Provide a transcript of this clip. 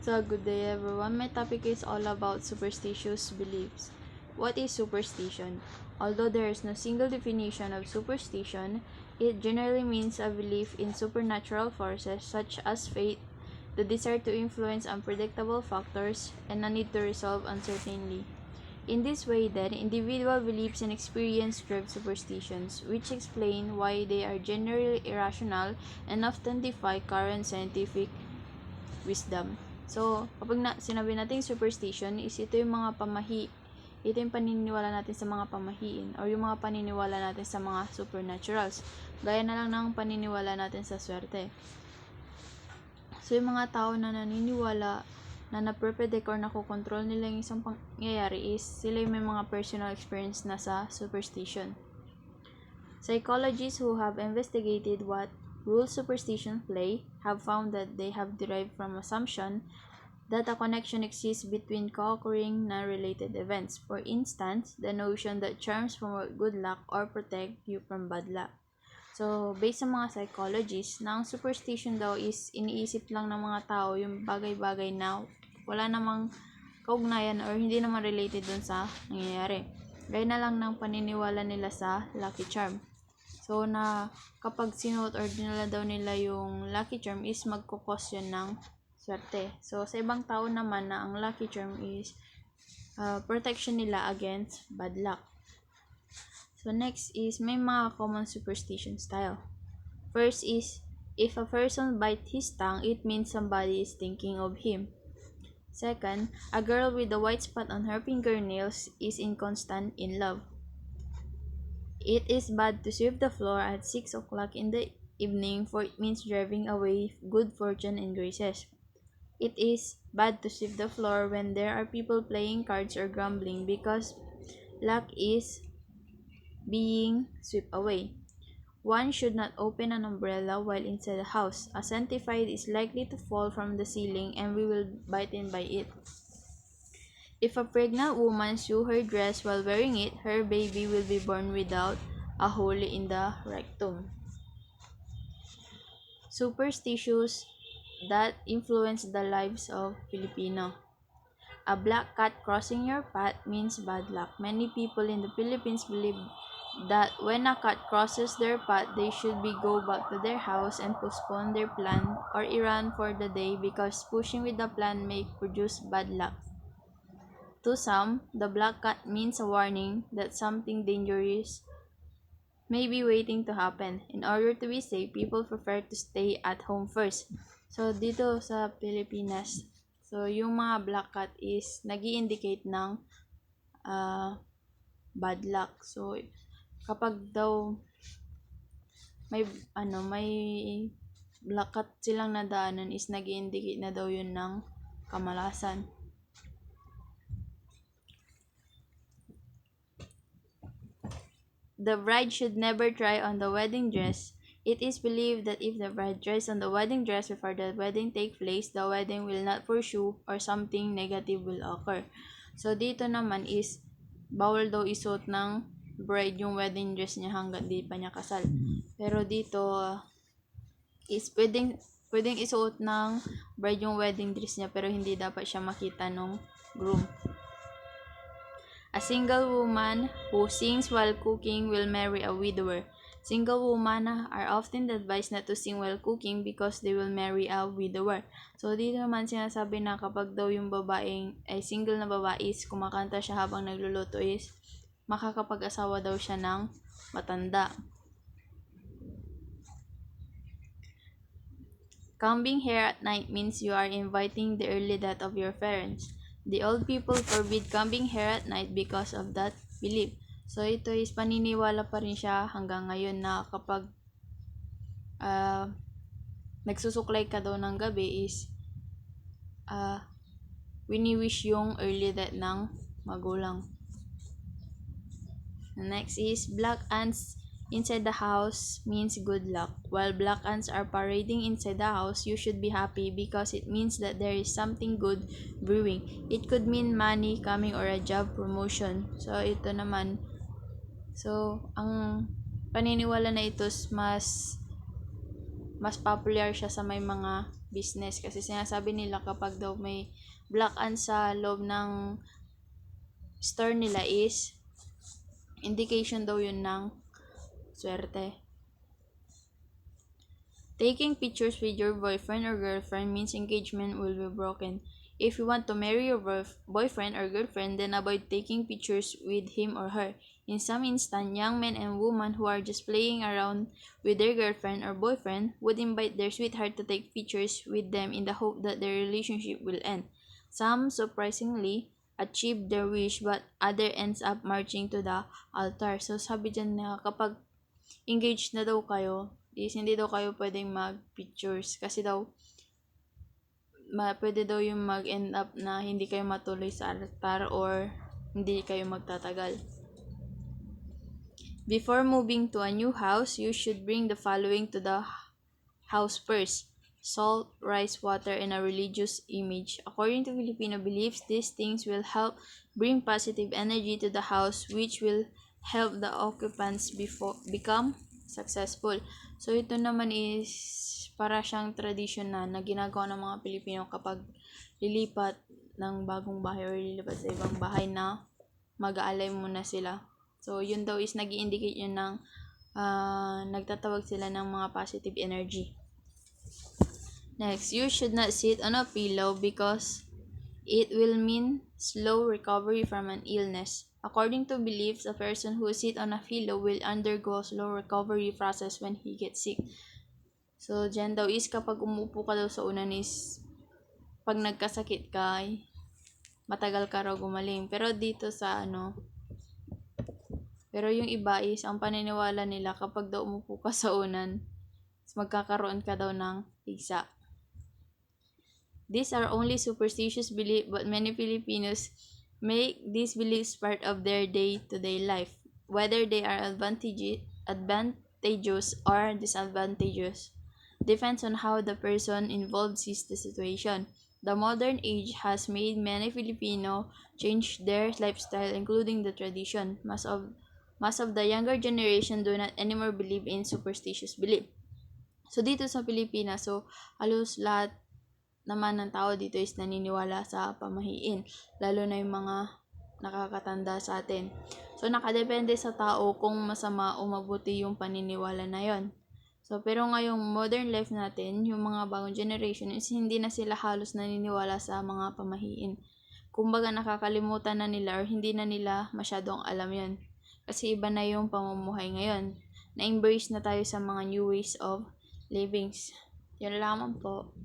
So, good day everyone. My topic is all about superstitious beliefs. What is superstition? Although there is no single definition of superstition, it generally means a belief in supernatural forces such as fate, the desire to influence unpredictable factors, and a need to resolve uncertainty. In this way, then, individual beliefs and experience drive superstitions, which explain why they are generally irrational and often defy current scientific wisdom. So, kapag sinabi natin superstition, is ito yung mga ito yung paniniwala natin sa mga pamahiin or yung mga paniniwala natin sa mga supernaturals. Gaya na lang ng paniniwala natin sa swerte. So, yung mga tao na naniniwala na naprepredict or nakokontrol nila yung isang pangyayari is sila yung may mga personal experience na sa superstition. Psychologists who have investigated what role superstition play have found that they have derived from assumption that a connection exists between co-occurring non-related events. For instance, the notion that charms promote good luck or protect you from bad luck. So, based sa mga psychologists, na ang superstition daw is iniisip lang ng mga tao yung bagay-bagay na wala namang kaugnayan or hindi naman related dun sa nangyayari. Gaya na lang ng paniniwala nila sa lucky charm. So, na kapag sinuot or dinala daw nila yung lucky charm is magkukos yun ng swerte. So, sa ibang tao naman na ang lucky charm is protection nila against bad luck. So, next is may mga common superstition style. First is, if a person bites his tongue, it means somebody is thinking of him. Second, a girl with a white spot on her fingernails is inconstant in love. It is bad to sweep the floor at 6 o'clock in the evening, for it means driving away good fortune and graces. It is bad to sweep the floor when there are people playing cards or grumbling, because luck is being swept away. One should not open an umbrella while inside the house. A centipede is likely to fall from the ceiling and we will bite in by it. If a pregnant woman sews her dress while wearing it, her baby will be born without a hole in the rectum. Superstitions that influence the lives of Filipino. A black cat crossing your path means bad luck. Many people in the Philippines believe that when a cat crosses their path, they should go back to their house and postpone their plan or errand for the day, because pushing with the plan may produce bad luck. To some, the black cat means a warning that something dangerous may be waiting to happen. In order to be safe, people prefer to stay at home first. So, dito sa Pilipinas, so yung mga black cat is nag-i-indicate ng bad luck. So, kapag daw may black cat silang nadaanan is nag-i-indicate na daw yun ng kamalasan. The bride should never try on the wedding dress. It is believed that if the bride tries on the wedding dress before the wedding takes place, the wedding will not pursue or something negative will occur. So, dito naman is bawal daw isuot ng bride yung wedding dress niya hanggang di pa niya kasal. Pero dito is pwedeng isuot ng bride yung wedding dress niya, pero hindi dapat siya makita ng groom. A single woman who sings while cooking will marry a widower. Single women are often advised not to sing while cooking because they will marry a widower. So, dito naman sinasabi na kapag daw yung babaeng ay single na babae is kumakanta siya habang nagluluto is makakapag-asawa daw siya ng matanda. Combing hair at night means you are inviting the early death of your parents. The old people forbid combing hair at night because of that belief. So, ito is paniniwala pa rin siya hanggang ngayon na kapag nagsusuklay ka daw ng gabi is wini-wish yung early death ng magulang. The next is black ants inside the house means good luck. While black ants are parading inside the house, you should be happy because it means that there is something good brewing. It could mean money coming or a job promotion. So, ito naman. So, ang paniniwala na ito mas popular siya sa may mga business. Kasi sinasabi nila kapag daw may black ant sa loob ng store nila is indication daw yun ng swerte. Taking pictures with your boyfriend or girlfriend means engagement will be broken. If you want to marry your boyfriend or girlfriend, then avoid taking pictures with him or her. In some instance, young men and women who are just playing around with their girlfriend or boyfriend would invite their sweetheart to take pictures with them in the hope that their relationship will end. Some, surprisingly, achieve their wish but other ends up marching to the altar. So sabi dyan na kapag engaged na daw kayo, is hindi daw kayo pwedeng mag-pictures kasi daw pwede daw yung mag-end up na hindi kayo matuloy sa altar or hindi kayo magtatagal. Before moving to a new house, you should bring the following to the house first: salt, rice, water, and a religious image. According to Filipino beliefs, these things will help bring positive energy to the house, which will help the occupants become successful. So, ito naman is para siyang tradition na ginagawa ng mga Pilipino kapag lilipat ng bagong bahay or lilipat sa ibang bahay na mag-aalay muna sila. So, yun daw is nag-i-indicate yun ng nagtatawag sila ng mga positive energy. Next, you should not sit on a pillow because it will mean slow recovery from an illness. According to beliefs, a person who sits on a pillow will undergo a slow recovery process when he gets sick. So, dyan daw is kapag umupo ka daw sa unan is pag nagkasakit ka, matagal ka raw gumaling. Pero dito sa pero yung iba is, ang paniniwala nila kapag daw umupo ka sa unan, magkakaroon ka daw ng higsa. These are only superstitious beliefs, but many Filipinos make these beliefs part of their day-to-day life, whether they are advantageous or disadvantageous. Depends on how the person involved sees the situation. The modern age has made many Filipino change their lifestyle, including the tradition. Most of the younger generation do not anymore believe in superstitious belief. So, dito sa Pilipinas, halos lahat naman ng tao dito is naniniwala sa pamahiin, lalo na yung mga nakakatanda sa atin. So, nakadepende sa tao kung masama o mabuti yung paniniwala na yon. So, pero ngayong modern life natin, yung mga bagong generation is hindi na sila halos naniniwala sa mga pamahiin. Kumbaga nakakalimutan na nila or hindi na nila masyadong alam yon. Kasi iba na yung pamumuhay ngayon. Na-embrace na tayo sa mga new ways of living. Yun lamang po.